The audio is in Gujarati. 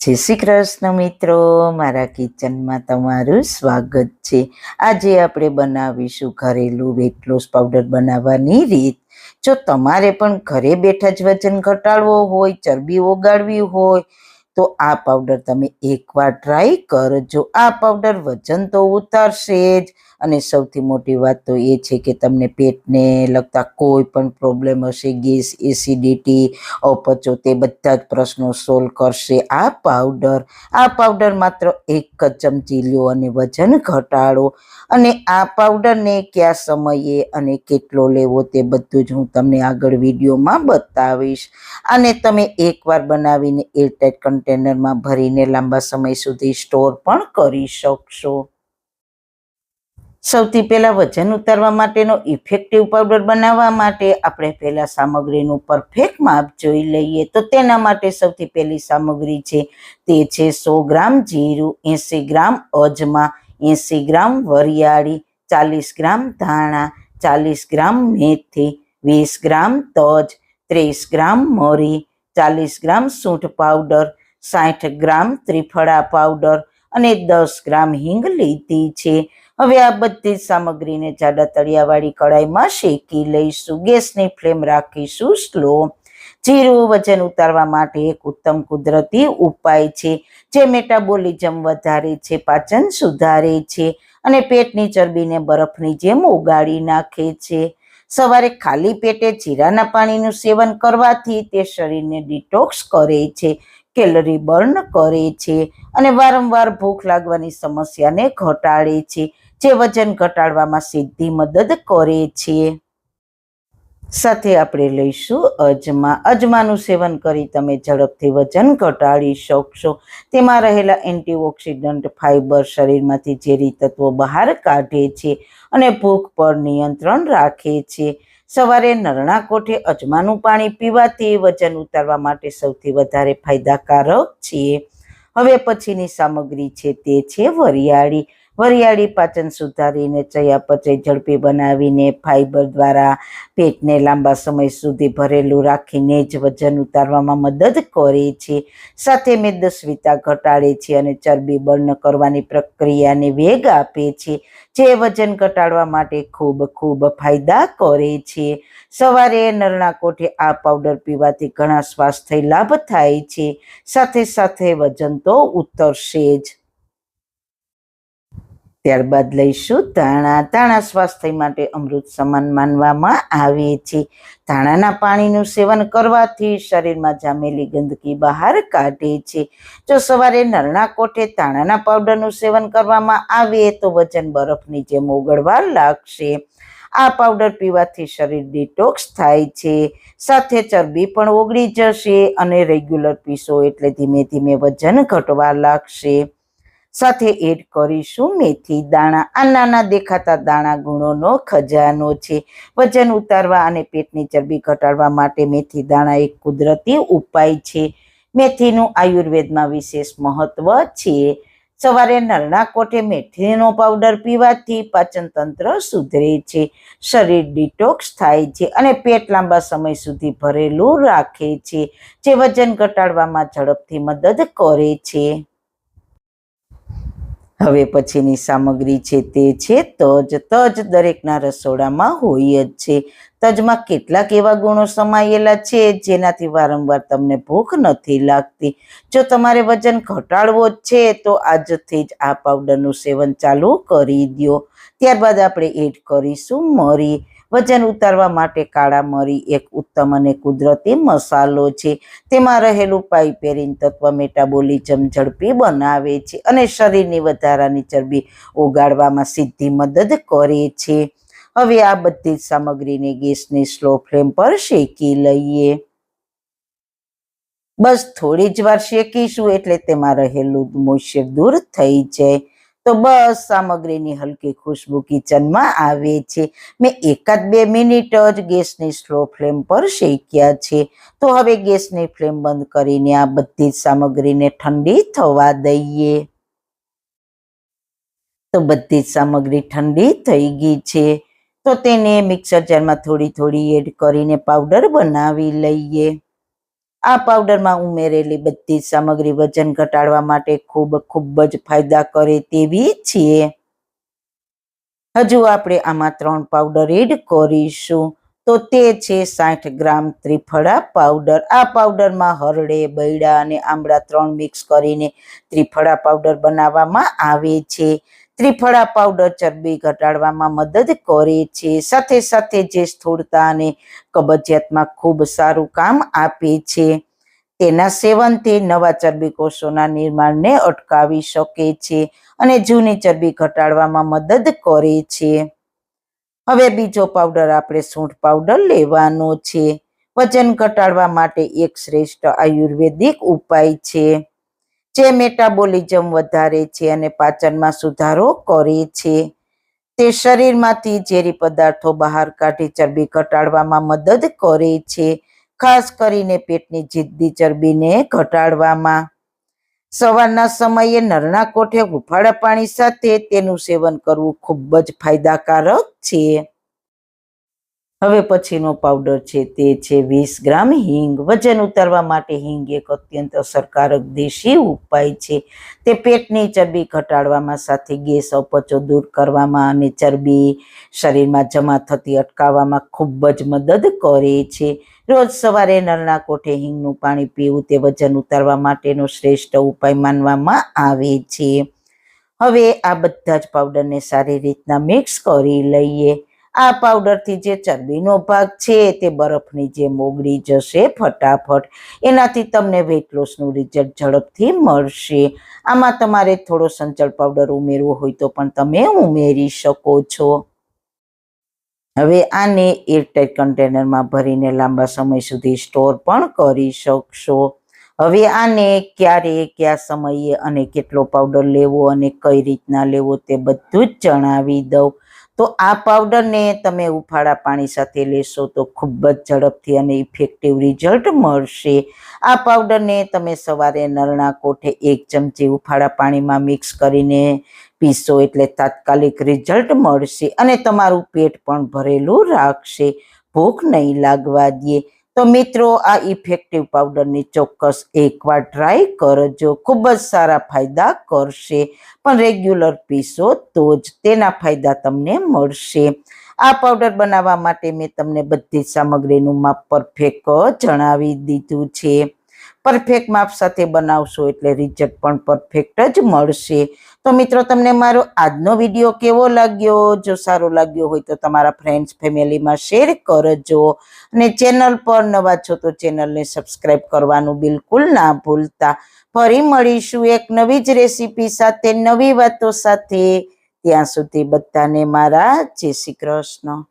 જય શ્રી કૃષ્ણ મિત્રો, મારા કિચનમાં તમારું સ્વાગત છે. આજે આપણે બનાવીશું ઘરેલું વેટ લોસ પાવડર બનાવવાની રીત. જો તમારે પણ ઘરે બેઠા જ વજન ઘટાડવો હોય, ચરબી ઓગાળવી હોય તો આ પાવડર તમે એકવાર ટ્રાય કરજો. આ પાવડર વજન તો ઉતારશે જ, અને સૌથી મોટી વાત તો એ છે કે તમને પેટને લગતા કોઈ પણ પ્રોબ્લેમ હશે, ગેસ, એસિડિટી, અપચો, તે બધા જ પ્રશ્નો સોલ્વ કરશે આ પાવડર માત્ર એક જ ચમચી લ્યો અને વજન ઘટાડો. અને આ પાવડરને કયા સમયે અને કેટલો લેવો તે બધું જ હું તમને આગળ વિડીયોમાં બતાવીશ. અને તમે એકવાર બનાવીને એરટાઇટ કન્ટેનરમાં ભરીને લાંબા સમય સુધી સ્ટોર પણ કરી શકશો. સૌથી પહેલા વજન ઉતારવા માટેનો ઇફેક્ટિવ પાવડર બનાવવા માટે આપણે પહેલા સામગ્રીનું પરફેક્ટ માપ જોઈ લઈએ. તો તેના માટે સૌથી પહેલી સામગ્રી છે તે છે 100 ગ્રામ જીરું, 80 ગ્રામ અજમા, 80 ગ્રામ વરિયાળી, 40 ગ્રામ ધાણા, 40 ગ્રામ મેથી, 20 ગ્રામ તજ, 30 ગ્રામ મરી, 40 ગ્રામ સૂંઠ પાવડર, 60 ગ્રામ ત્રિફળા પાવડર અને 10 ગ્રામ હિંગ લીધી છે. હવે આ બધી સામગ્રીને જાડા તળિયાવાળી કડાઈમાં શેકી લઈશું. ગેસની ફ્લેમ રાખીશું સ્લો. જીરું વજન ઉતારવા માટે એક ઉત્તમ કુદરતી ઉપાય છે, જે મેટાબોલિઝમ વધારે છે, પાચન સુધારે છે અને પેટની ચરબીને બરફની જેમ ઓગાળી નાખે છે. સવારે ખાલી પેટે જીરાના પાણીનું સેવન કરવાથી તે શરીરને ડિટોક્સ કરે છે, કેલરી બર્ન કરે છે અને વારંવાર ભૂખ લાગવાની સમસ્યાને ઘટાડે છે, જે વજન ઘટાડવામાં સીધી મદદ કરે છે. સાથે આપણે લઈશું અજમા. અજમાનું સેવન કરી તમે ઝડપથી વજન ઘટાડી શકશો. તેમાં રહેલા એન્ટીઓક્સિડન્ટ ફાઇબર શરીરમાંથી ઝેરી તત્વો બહાર કાઢે છે અને ભૂખ પર નિયંત્રણ રાખે છે. સવારે નરણા કોઠે અજમાનું પાણી પીવાથી વજન ઉતારવા માટે સૌથી વધારે ફાયદાકારક છે. હવે પછીની સામગ્રી છે તે છે વરિયાળી. વરિયાળી પાચન સુધારીને, ચયાપચય ઝડપી બનાવીને, ફાઇબર દ્વારા પેટને લાંબા સમય સુધી ભરેલું રાખીને જ વજન ઉતારવામાં મદદ કરે છે. સાથે મેદસ્વીતા ઘટાડે છે અને ચરબી બર્ન કરવાની પ્રક્રિયાને વેગ આપે છે, જે વજન ઘટાડવા માટે ખૂબ ફાયદા કરે છે. સવારે નરણા કોઠે આ પાવડર પીવાથી ઘણા સ્વાસ્થ્ય લાભ થાય છે. સાથે સાથે વજન તો ઉતરશે જ. ત્યારબાદ લઈશું ધાણા. ધાણા સ્વાસ્થ્ય માટે અમૃત સમાન માનવામાં આવે છે. ધાણાના પાણીનું સેવન કરવાથી શરીરમાં જામેલી ગંદકી બહાર કાઢે છે. જો સવારે નરણા કોઠે ધાણાના પાવડરનું સેવન કરવામાં આવે તો વજન બરફની જેમ ઓગળવા લાગશે. આ પાવડર પીવાથી શરીર ડિટોક્સ થાય છે, સાથે ચરબી પણ ઓગળી જશે અને રેગ્યુલર પીશો એટલે ધીમે ધીમે વજન ઘટવા લાગશે. સાથે એડ કરીશું મેથી દાણા. આ નાના દેખાતા દાણા ગુણોનો ખજાનો છે. વજન ઉતારવા અને પેટની ચરબી ઘટાડવા માટે મેથી દાણા એક કુદરતી ઉપાય છે. મેથીનું આયુર્વેદમાં વિશેષ મહત્વ છે. સવારે નરણા કોઠે મેથીનો પાવડર પીવાથી પાચન તંત્ર સુધરે છે, શરીર ડિટોક્સ થાય છે અને પેટ લાંબા સમય સુધી ભરેલું રાખે છે, જે વજન ઘટાડવામાં ઝડપથી મદદ કરે છે. હવે પછીની સામગ્રી છે તે છે તજ. તજ દરેકના રસોડામાં હોય જ છે. તજમાં કેટલાક એવા ગુણો સમાયેલા છે જેનાથી વારંવાર તમને ભૂખ નથી લાગતી. જો તમારે વજન ઘટાડવો જ છે તો આજથી જ આ પાવડરનું સેવન ચાલુ કરી દો. ત્યારબાદ આપણે એડ કરીશું મરી. વજન ઉતારવા માટે કાળા મરી એક ઉત્તમ અને કુદરતી મસાલો છે. તેમાં રહેલું પાઇપેરિન તત્વ મેટાબોલિઝમ ઝડપી બનાવે છે અને શરીરની વધારાની ચરબી ઓગાળવામાં સીધી મદદ કરે છે. હવે આ બધી જ સામગ્રીને ગેસની સ્લો ફ્લેમ પર શેકી લઈએ. બસ થોડી જ વાર શેકીશું એટલે તેમાં રહેલું મોઇશ્ચર દૂર થઈ જાય. તો બસ સામગ્રીની હલકી ખુશ્બુ કિચનમાં આવે છે. મેં 1-2 મિનિટ જ ગેસની સ્લો ફ્લેમ પર શેક્યા છે. તો હવે ગેસની ફ્લેમ બંધ કરીને આ બધી જ સામગ્રીને ઠંડી થવા દઈએ. તો બધી જ સામગ્રી ઠંડી થઈ ગઈ છે. તો તેને મિક્સર જારમાં થોડી એડ કરીને પાવડર બનાવી લઈએ. આ પાવડરમાં ઉમેરેલી બધી જ સામગ્રી વજન ઘટાડવા માટે ખૂબ જ ફાયદા કરે તેવી છે. હજુ આપણે આમાં 3 પાવડર એડ કરીશું. તો તે છે 60 ગ્રામ ત્રિફળા પાવડર. આ પાવડરમાં હરડે, બૈડા અને આમળા 3 મિક્સ કરીને ત્રિફળા પાવડર બનાવવામાં આવે છે. ત્રિફળા પાવડર ચરબી ઘટાડવામાં મદદ કરે છે, સાથે સાથે જે સ્થૂળતા અને કબજિયાતમાં ખૂબ સારું કામ આપે છે. તેના સેવનથી નવા ચરબી કોષોના નિર્માણને અટકાવી શકે છે અને જૂની ચરબી ઘટાડવામાં મદદ કરે છે. હવે બીજો પાવડર આપણે સૂંઠ પાવડર લેવાનો છે. વજન ઘટાડવા માટે એક શ્રેષ્ઠ આયુર્વેદિક ઉપાય છે, જે મેટાબોલિઝમ વધારે છે અને પાચનમાં સુધારો કરે છે. તે શરીરમાંથી ઝેરી પદાર્થો બહાર કાઢી ચરબી ઘટાડવામાં મદદ કરે છે, ખાસ કરીને પેટની જિદ્દી ચરબીને ઘટાડવામાં. સવારના સમયે નરણા કોઠે હુંફાળા પાણી સાથે તેનું સેવન કરવું ખૂબ જ ફાયદાકારક છે. હવે પછીનો પાવડર છે તે છે 20 ગ્રામ હિંગ. વજન ઉતારવા માટે હિંગ એક અત્યંત અસરકારક દેશી ઉપાય છે. તે પેટની ચરબી ઘટાડવામાં, સાથે ગેસ, અપચો દૂર કરવામાં અને ચરબી શરીરમાં જમા થતી અટકાવવામાં ખૂબ જ મદદ કરે છે. રોજ સવારે નરણા કોઠે હિંગનું પાણી પીવું તે વજન ઉતારવા માટેનો શ્રેષ્ઠ ઉપાય માનવામાં આવે છે. હવે આ બધા જ પાવડરને સારી રીતના મિક્સ કરી લઈએ. આ પાવડરથી જે ચરબીનો ભાગ છે તે બરફની જેમ ઓગળી જશે ફટાફટ. એનાથી તમને વેઇટ લોસનું રિઝલ્ટ ઝડપથી મળશે. આમાં તમારે થોડો સંચળ પાવડર ઉમેરવો હોય તો પણ તમે ઉમેરી શકો છો. હવે આને એરટાઇટ કન્ટેનરમાં ભરીને લાંબા સમય સુધી સ્ટોર પણ કરી શકશો. હવે આને ક્યારે, કયા સમયે અને કેટલો પાવડર લેવો અને કઈ રીતના લેવો તે બધું જ જણાવી દઉં. તો આ પાવડરને તમે ઉફાળા પાણી સાથે લેશો તો ખૂબ જ ઝડપથી અને ઇફેક્ટિવ રિઝલ્ટ મળશે. આ પાવડરને તમે સવારે નરણા કોઠે 1 ચમચી ઉફાળા પાણીમાં મિક્સ કરીને પીશો એટલે તાત્કાલિક રિઝલ્ટ મળશે અને તમારું પેટ પણ ભરેલું રાખશે, ભૂખ નહીં લાગવા દે. તો મિત્રો, આ ઇફેક્ટિવ પાવડરની ચોક્કસ એકવાર ટ્રાય કરજો. ખૂબ જ સારા ફાયદા કરશે, પણ રેગ્યુલર પીશો તો જ તેના ફાયદા તમને મળશે. આ પાવડર બનાવવા માટે મેં તમને બધી સામગ્રીનું માપ પરફેક્ટ જણાવી દીધું છે. પરફેક્ટ માપ સાથે બનાવશો એટલે રિઝલ્ટ પણ પરફેક્ટ જ મળશે. તો મિત્રો, તમને મારો આજનો વિડીયો કેવો લાગ્યો? જો સારો લાગ્યો હોય તો તમારા ફ્રેન્ડ્સ, ફેમિલીમાં શેર કરજો અને ચેનલ પર નવા છો તો ચેનલને સબસ્ક્રાઇબ કરવાનું બિલકુલ ના ભૂલતા. ફરી મળીશું એક નવી જ રેસીપી સાથે, નવી વાતો સાથે. ત્યાં સુધી બધાને મારા જય શ્રી કૃષ્ણ.